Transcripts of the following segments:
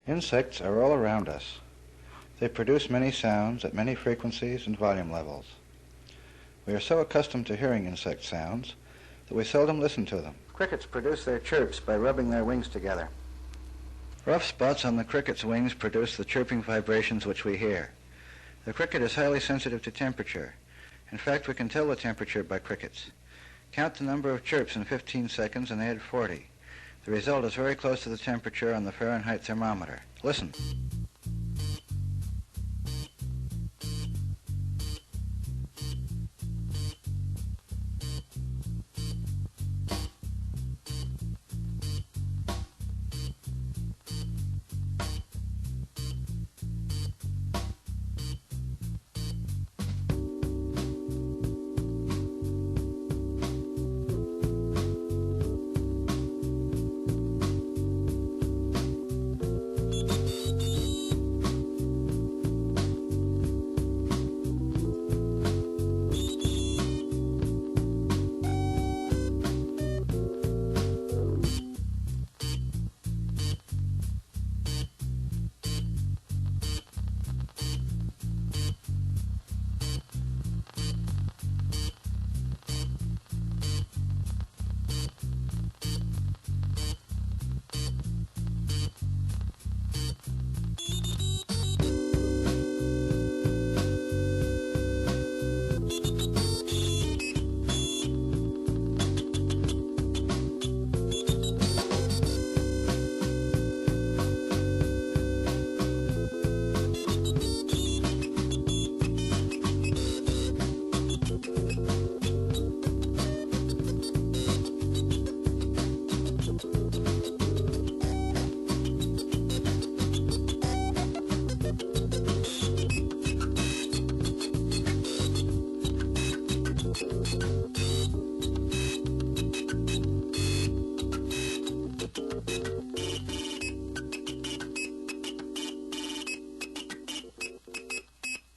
Insects are all around us. They produce many sounds at many frequencies and volume levels. We are so accustomed to hearing insect sounds that we seldom listen to them. Crickets produce their chirps by rubbing their wings together. Rough spots on the cricket's wings produce the chirping vibrations which we hear. The cricket is highly sensitive to temperature. In fact, we can tell the temperature by crickets. Count the number of chirps in 15 seconds and add 40. The result is very close to the temperature on the Fahrenheit thermometer. Listen.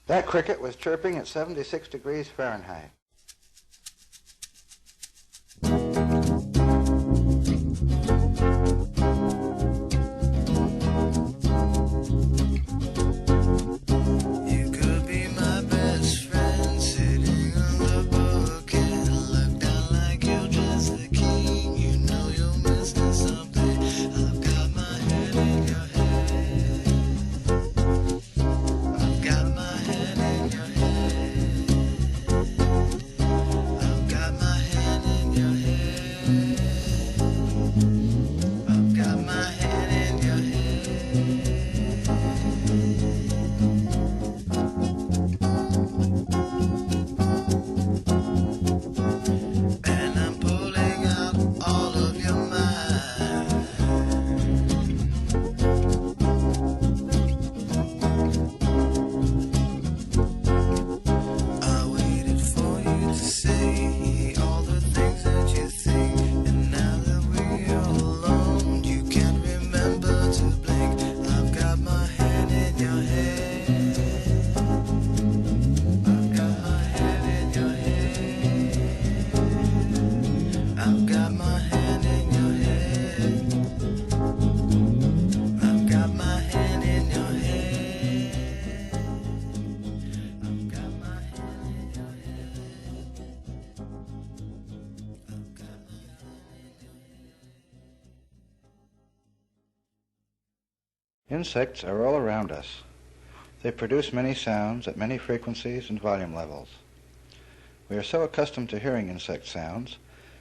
That cricket was chirping at 76 degrees Fahrenheit. Insects are all around us. They produce many sounds at many frequencies and volume levels. We are so accustomed to hearing insect sounds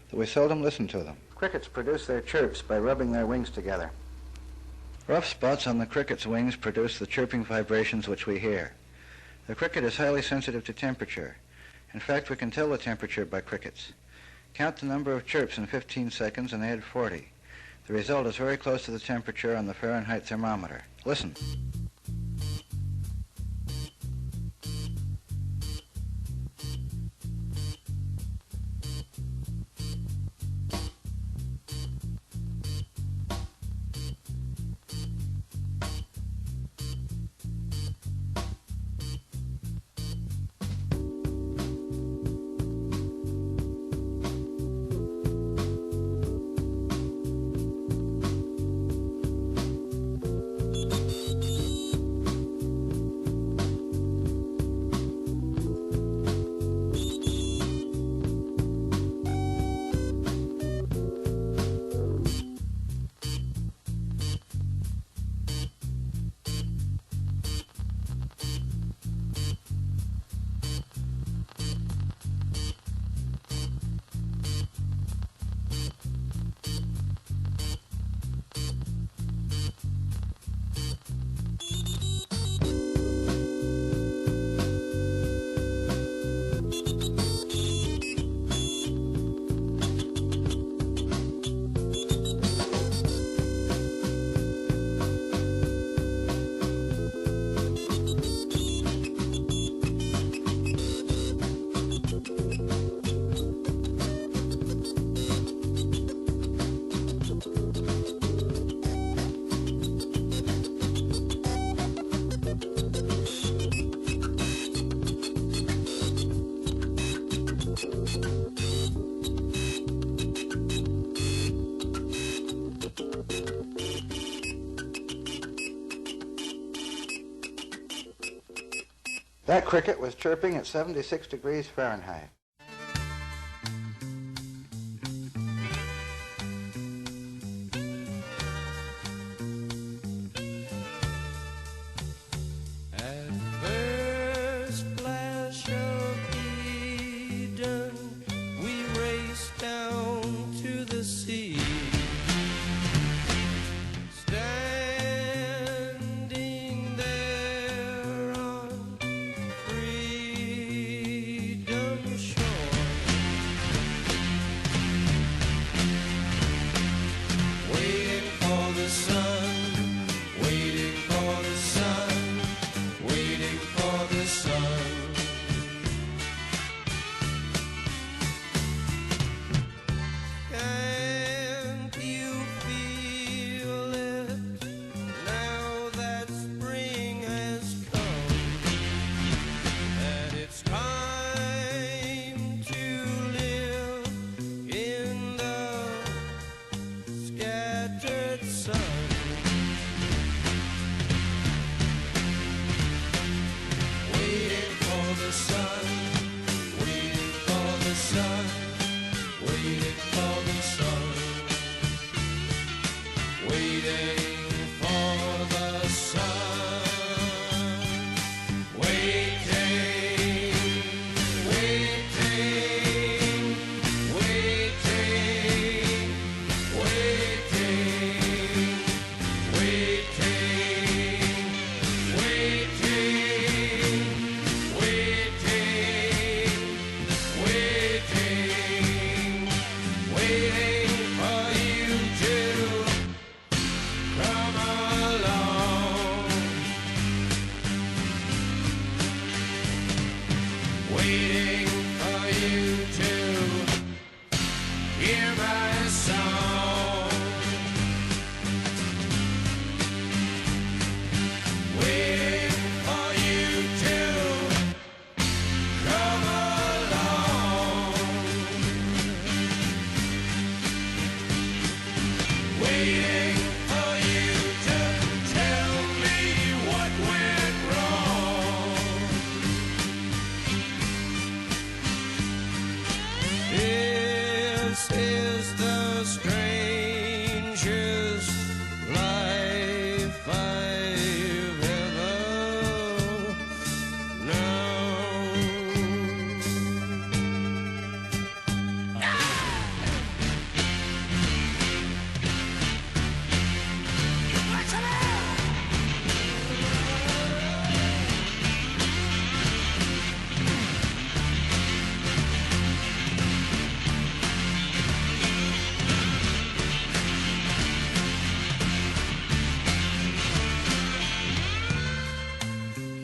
that we seldom listen to them. Crickets produce their chirps by rubbing their wings together. Rough spots on the cricket's wings produce the chirping vibrations which we hear. The cricket is highly sensitive to temperature. In fact, we can tell the temperature by crickets. Count the number of chirps in 15 seconds and add 40. The result is very close to the temperature on the Fahrenheit thermometer. Listen. That cricket was chirping at 76 degrees Fahrenheit. At first flash of Eden, we raced down to the sea. Standing there on freedom's shore, waiting for the sun, waiting for the sun, waiting for the sun. Can't you feel it now that spring has come? That it's time to live in the scattered sun. Waiting for the sun, waiting for the sun, waiting for the sun, waiting for the sun, waiting, waiting, waiting, waiting, waiting, waiting, waiting, waiting for you to come along. Waiting for you to hear my song. Waiting for you to come along. Waiting for you to tell me what went wrong. This is the strangest life I've ever known.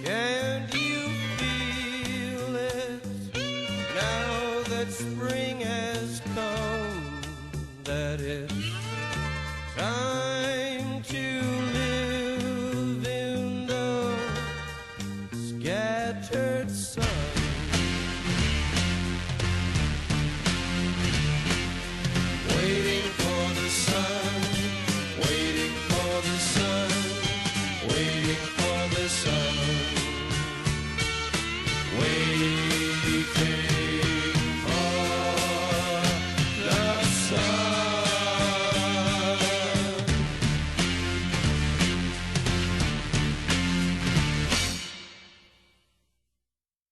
Can't you feel it now that spring has come? That it's time to live in the scattered sun. Waiting for the sun, waiting for the sun, waiting for the sun, waiting for the sun.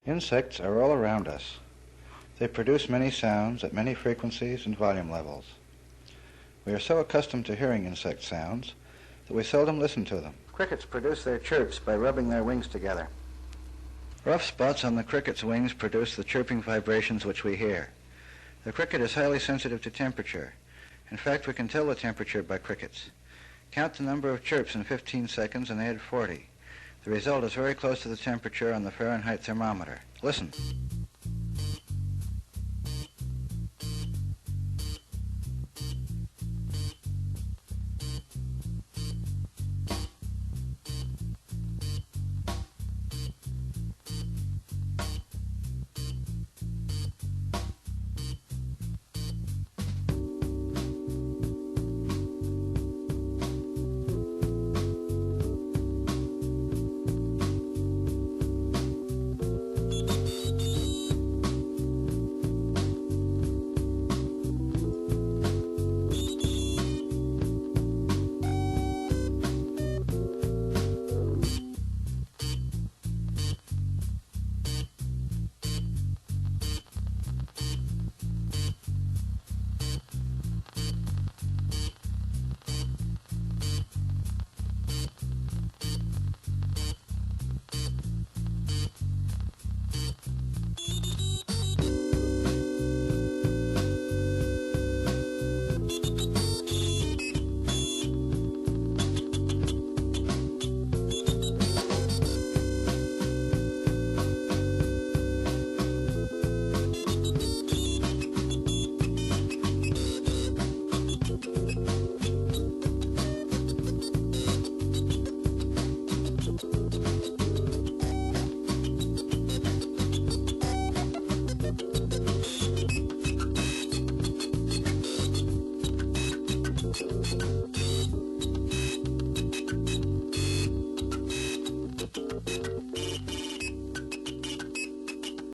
Insects are all around us. They produce many sounds at many frequencies and volume levels. We are so accustomed to hearing insect sounds that we seldom listen to them. Crickets produce their chirps by rubbing their wings together. Rough spots on the cricket's wings produce the chirping vibrations which we hear. The cricket is highly sensitive to temperature. In fact, we can tell the temperature by crickets. Count the number of chirps in 15 seconds and add 40. The result is very close to the temperature on the Fahrenheit thermometer. Listen.